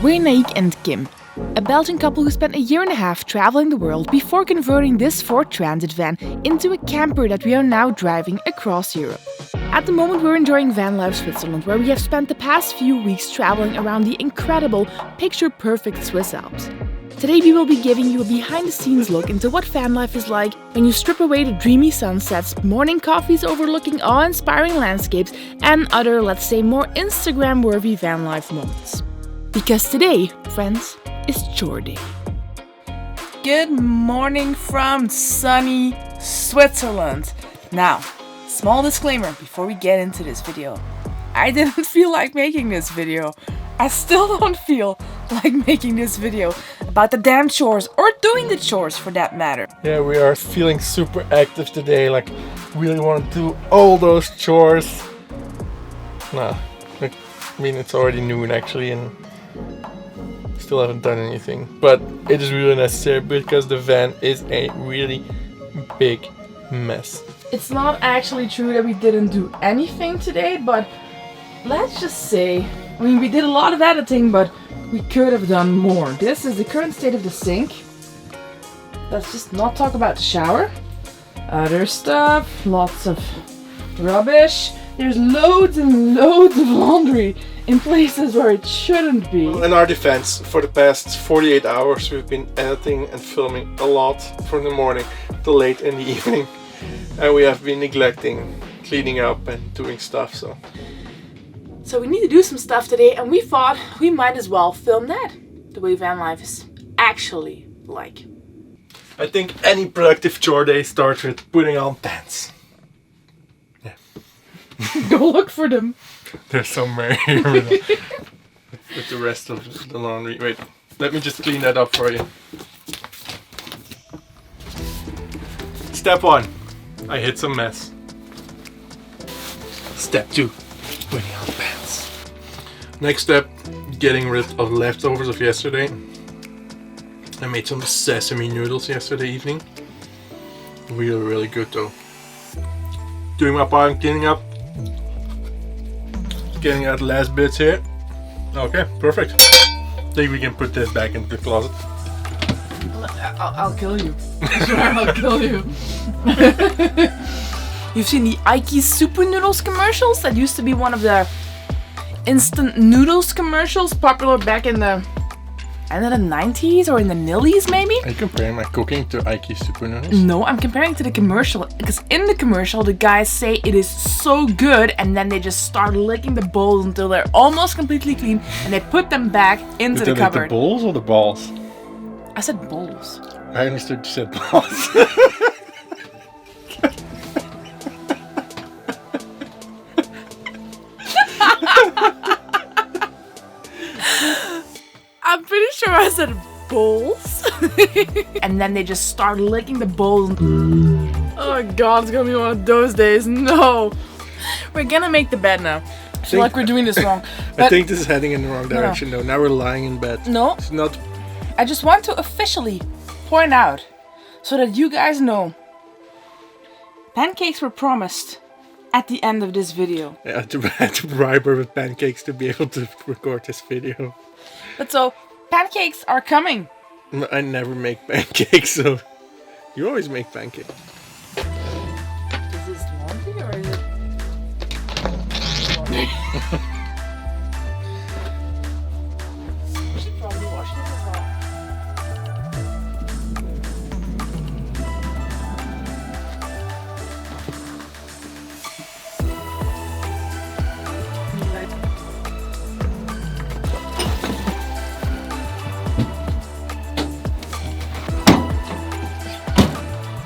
We're Naik and Kim, a Belgian couple who spent a year and a half traveling the world before converting this Ford Transit van into a camper that we are now driving across Europe. At the moment we're enjoying Vanlife Switzerland, where we have spent the past few weeks traveling around the incredible, picture-perfect Swiss Alps. Today we will be giving you a behind-the-scenes look into what van life is like when you strip away the dreamy sunsets, morning coffees overlooking awe-inspiring landscapes, and other, let's say, more Instagram-worthy van life moments. Because today, friends, is chore day. Good morning from sunny Switzerland. Now, small disclaimer before we get into this video. I didn't feel like making this video. I still don't feel like making this video about the damn chores, or doing the chores for that matter. Yeah, we are feeling super active today, like really want to do all those chores. Nah, I mean it's already noon actually and still haven't done anything. But it is really necessary because the van is a really big mess. It's not actually true that we didn't do anything today, but let's just say, I mean, we did a lot of editing, but we could have done more. This is the current state of the sink. Let's just not talk about the shower. Other stuff, lots of rubbish. There's loads and loads of laundry in places where it shouldn't be. In our defense, for the past 48 hours we've been editing and filming a lot from the morning till late in the evening. And we have been neglecting cleaning up and doing stuff, so we need to do some stuff today, and we thought we might as well film that, the way van life is actually like. I think any productive chore day starts with putting on pants. Yeah. Go look for them. There's somewhere here with the rest of the laundry. Wait, let me just clean that up for you. Step 1. I hid some mess. Step 2. Putting on pants. Next step, getting rid of leftovers of yesterday. I made some sesame noodles yesterday evening. Really good though. Doing my part and cleaning up. Getting out the last bits here. Okay, perfect. Think we can put this back into the closet. I'll kill you. I swear I'll kill you. You've seen the Ike's Super Noodles commercials? That used to be one of the instant noodles commercials popular back in the 90s or in the nillies maybe? Are you comparing my cooking to Ike's Super Noodles? No, I'm comparing to the commercial, because in the commercial the guys say it is so good, and then they just start licking the bowls until they're almost completely clean, and they put them back into the cupboard. The bowls or the balls? I said bowls. I understood you said balls. I'm pretty sure I said bowls. And then they just start licking the bowls. Oh god, it's gonna be one of those days. No. We're gonna make the bed now. I feel like we're doing this wrong. I think this is heading in the wrong direction though. Now we're lying in bed. No. It's not. I just want to officially point out, so that you guys know, pancakes were promised at the end of this video. I had to bribe her with pancakes to be able to record this video. But so, pancakes are coming. I never make pancakes, so you always make pancakes. Is this laundry or is it laundry? We should probably wash them as well.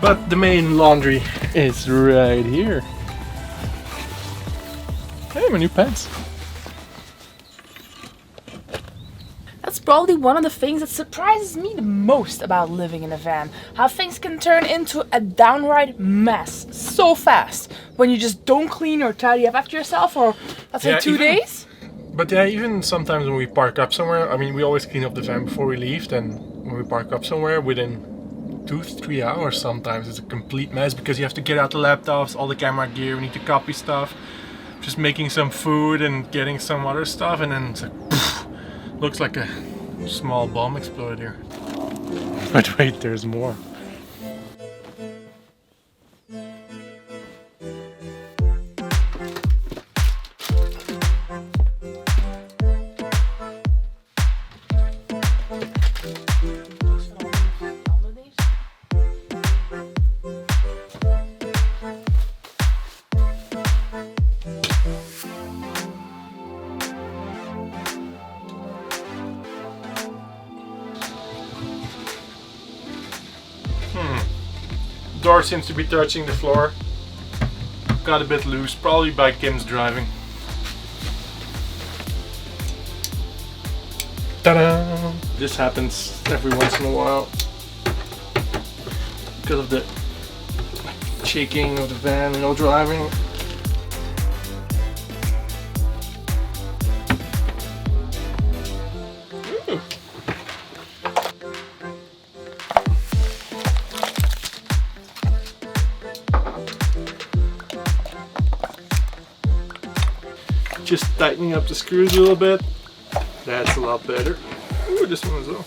But the main laundry is right here. Hey, my new pants. That's probably one of the things that surprises me the most about living in a van. How things can turn into a downright mess so fast when you just don't clean or tidy up after yourself for, let's say, 2 days. But yeah, even sometimes when we park up somewhere, I mean, we always clean up the van before we leave. Then when we park up somewhere, within 2-3 hours sometimes it's a complete mess, because you have to get out the laptops, all the camera gear, we need to copy stuff, just making some food and getting some other stuff, and then it's like, poof, Looks like a small bomb exploded here. But wait, there's more. Door seems to be touching the floor. Got a bit loose, probably by Kim's driving. Ta-da! This happens every once in a while because of the shaking of the van while driving. Just tightening up the screws a little bit. That's a lot better. Ooh, this one as well.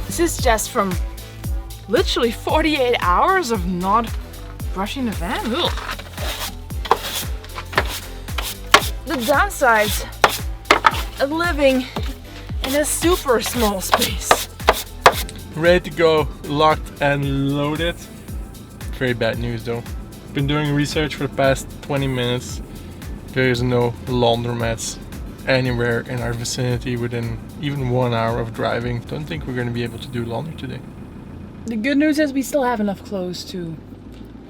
This is just from literally 48 hours of not brushing the van. Ugh. The downsides of living in a super small space. Ready to go, locked and loaded. Very bad news though. Been doing research for the past 20 minutes. There is no laundromats anywhere in our vicinity within even 1 hour of driving. Don't think we're going to be able to do laundry today. The good news is we still have enough clothes to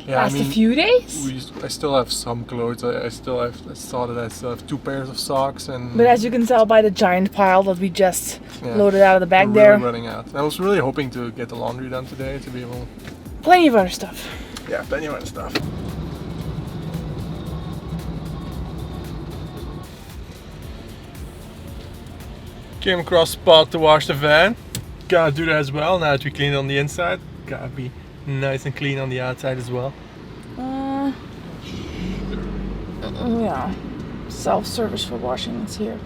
Yeah, last a few days. I still have some clothes. I still have 2 pairs of socks and. But as you can tell by the giant pile that we just Yeah, loaded out of the bag we're there, really running out. I was really hoping to get the laundry done today to be able. plenty of other stuff. Yeah, plenty of other stuff. Came across a spot to wash the van. Gotta do that as well. Now that we cleaned on the inside, gotta be nice and clean on the outside as well. Yeah, self-service for washing is here.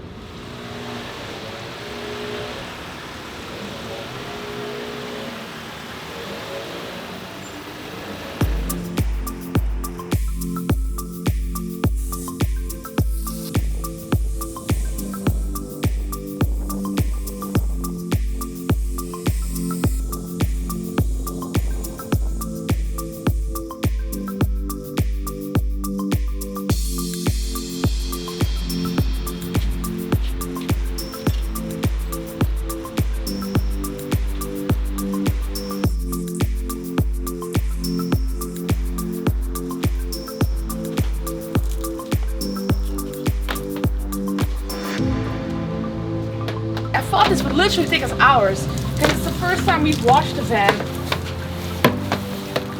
I thought this would literally take us hours, because it's the first time we've washed the van.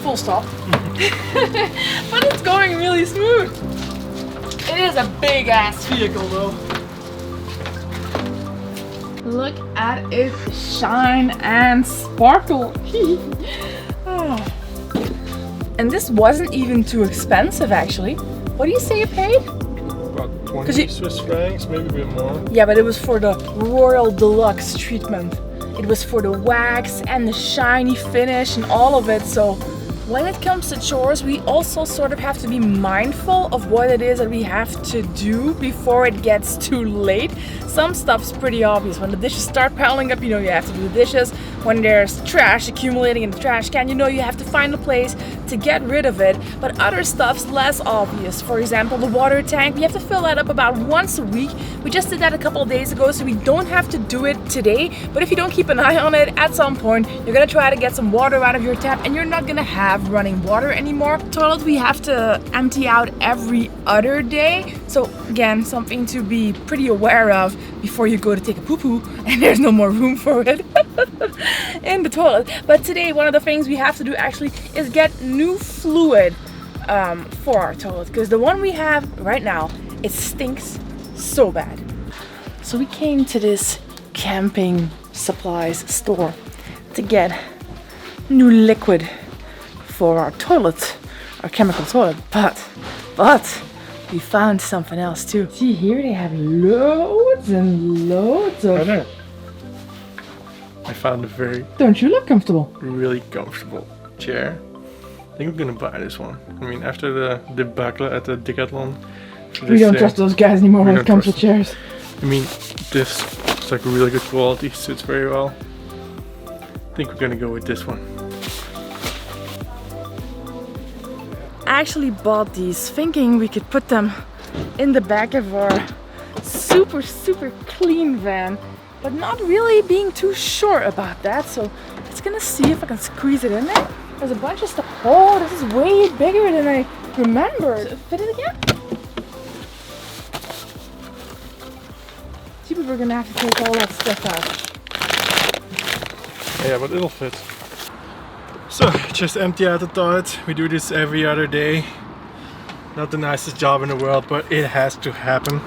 Full stop. But it's going really smooth. It is a big ass vehicle though. Look at it shine and sparkle. Oh. And this wasn't even too expensive actually. What do you say you paid? About 20 Swiss francs, maybe a bit more. Yeah, but it was for the Royal Deluxe treatment. It was for the wax and the shiny finish and all of it. So when it comes to chores, we also sort of have to be mindful of what it is that we have to do before it gets too late. Some stuff's pretty obvious. When the dishes start piling up, you know you have to do the dishes. When there's trash accumulating in the trash can, you know you have to find a place to get rid of it. But other stuff's less obvious. For example, the water tank, we have to fill that up about once a week. We just did that a couple of days ago, so we don't have to do it today. But if you don't keep an eye on it, at some point, you're gonna try to get some water out of your tap and you're not gonna have running water anymore. Toilet we have to empty out every other day. So again, something to be pretty aware of before you go to take a poo-poo and there's no more room for it in the toilet. But today, one of the things we have to do actually is get new fluid for our toilet, because the one we have right now, it stinks so bad. So we came to this camping supplies store to get new liquid for our toilet, our chemical toilet, but we found something else too. See here, they have loads and loads of... I found a very... Don't you look comfortable? Really comfortable chair. I think I'm gonna buy this one. I mean, after the debacle at the Decathlon. We don't trust those guys anymore when it comes to chairs. I mean, this is like really good quality, sits very well. I think we're gonna go with this one. I actually bought these thinking we could put them in the back of our super clean van, but not really being too sure about that. So let's gonna see if I can squeeze it in there. There's a bunch of stuff. Oh, this is way bigger than I remembered. Fit it again? See, but we're gonna have to take all that stuff out. Yeah, but it'll fit. So, just empty out the toilet. We do this every other day. Not the nicest job in the world, but it has to happen.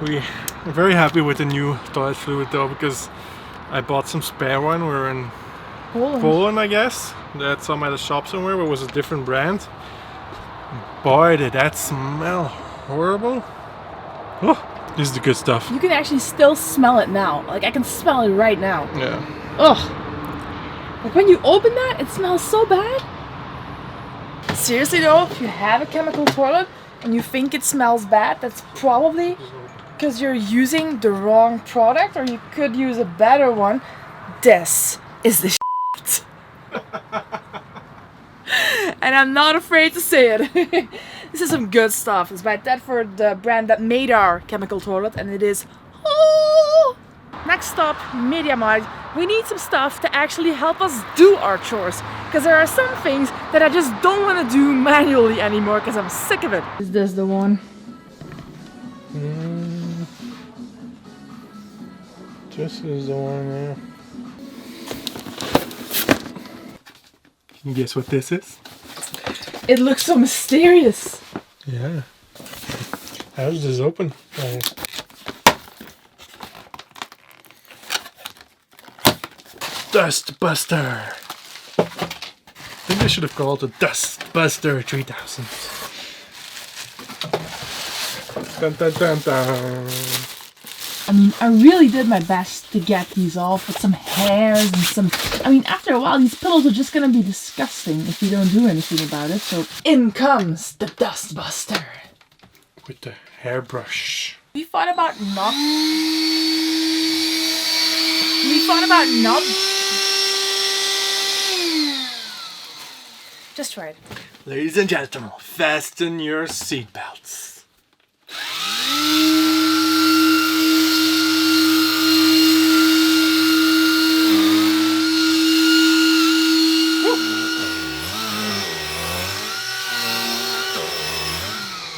We are very happy with the new toilet fluid though, because I bought some spare one. We're in Poland, I guess. That's some at a shop somewhere, but it was a different brand. Boy, did that smell horrible. Oh, this is the good stuff. You can actually still smell it now. Like, I can smell it right now. Yeah. Ugh. Like, when you open that, it smells so bad. Seriously though, if you have a chemical toilet and you think it smells bad, that's probably because you're using the wrong product, or you could use a better one. This is the shit. And I'm not afraid to say it. This is some good stuff. It's by Tedford, the brand that made our chemical toilet, and it is... Oh! Next stop, MediaMarkt. We need some stuff to actually help us do our chores, because there are some things that I just don't want to do manually anymore because I'm sick of it. Is this the one? This is the one, yeah. Can you guess what this is? It looks so mysterious. Yeah. How does this open? Dust Buster! I think they should have called it Dust Buster 3000. Dun dun dun dun! I mean, I really did my best to get these off with some hairs and some... I mean, after a while, these pillows are just gonna be disgusting if you don't do anything about it. So in comes the Dust Buster. With the hairbrush. We thought about not... Just try it. Ladies and gentlemen, fasten your seatbelts.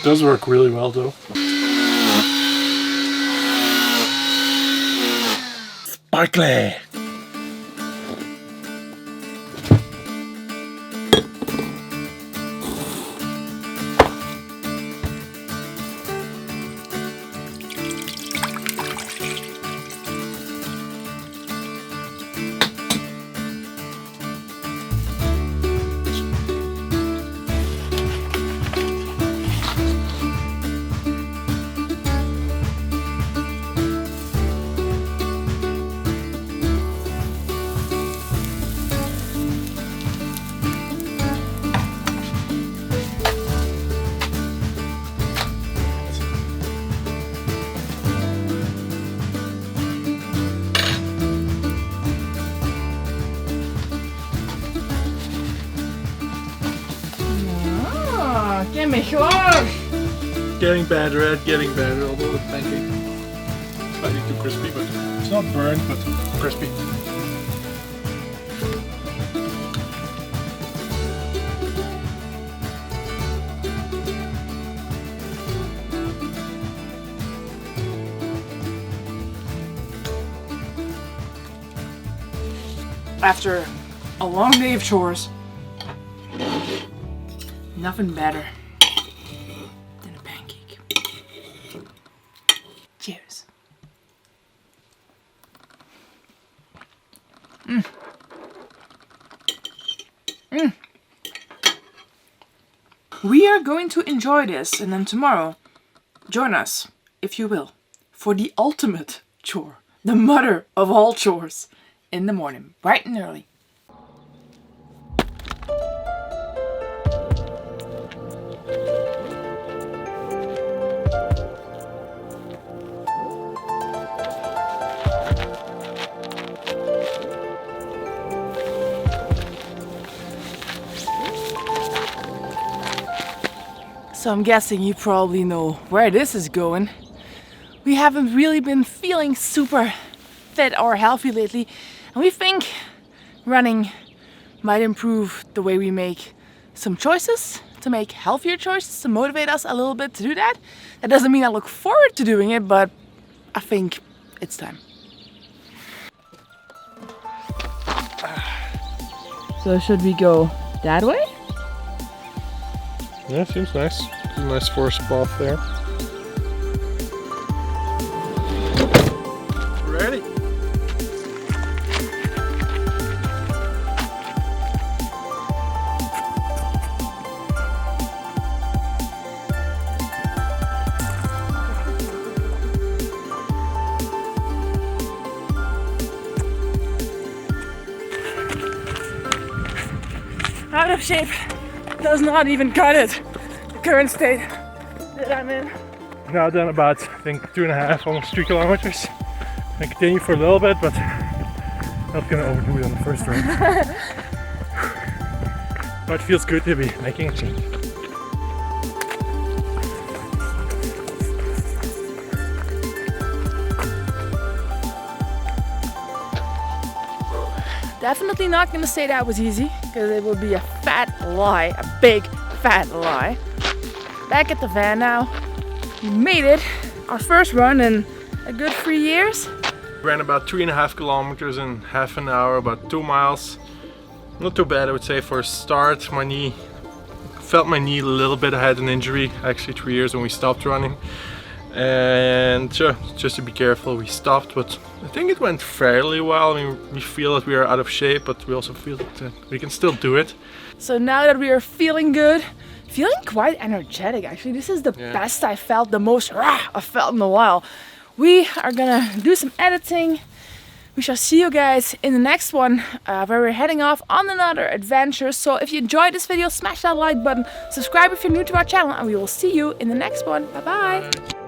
Does work really well though. Sparkly! ¡Qué mejor! Getting better at getting better, although the pancake is slightly too crispy, but it's not burned, but crispy. After a long day of chores, Nothing better than a pancake. Cheers. We are going to enjoy this, and then tomorrow, join us, if you will, for the ultimate chore, the mother of all chores, in the morning, bright and early. So I'm guessing you probably know where this is going. We haven't really been feeling super fit or healthy lately, and we think running might improve the way we make some choices, to make healthier choices, to motivate us a little bit to do that. That doesn't mean I look forward to doing it, but I think it's time. So should we go that way? Yeah, seems nice. A nice forest path there. Ready? Out of shape. Does not even cut it. Current state that I'm in. Now done about, I think, 2.5, almost 3 kilometers. I continue for a little bit, but not gonna overdo it on the first run. But it feels good to be making a change. Definitely not gonna say that was easy, because it would be a fat lie, a big fat lie. Back at the van now. We made it. Our first run in a good 3 years. Ran about 3.5 kilometers in half an hour, about 2 miles. Not too bad, I would say, for a start. Felt my knee a little bit. I had an injury actually 3 years when we stopped running. And just to be careful, we stopped, but I think it went fairly well. I mean, we feel that we are out of shape, but we also feel that we can still do it. So now that we are feeling good, feeling quite energetic actually. This is the best I felt, the most I've felt in a while. We are gonna do some editing. We shall see you guys in the next one where we're heading off on another adventure. So if you enjoyed this video, smash that like button, subscribe if you're new to our channel, and we will see you in the next one. Bye bye.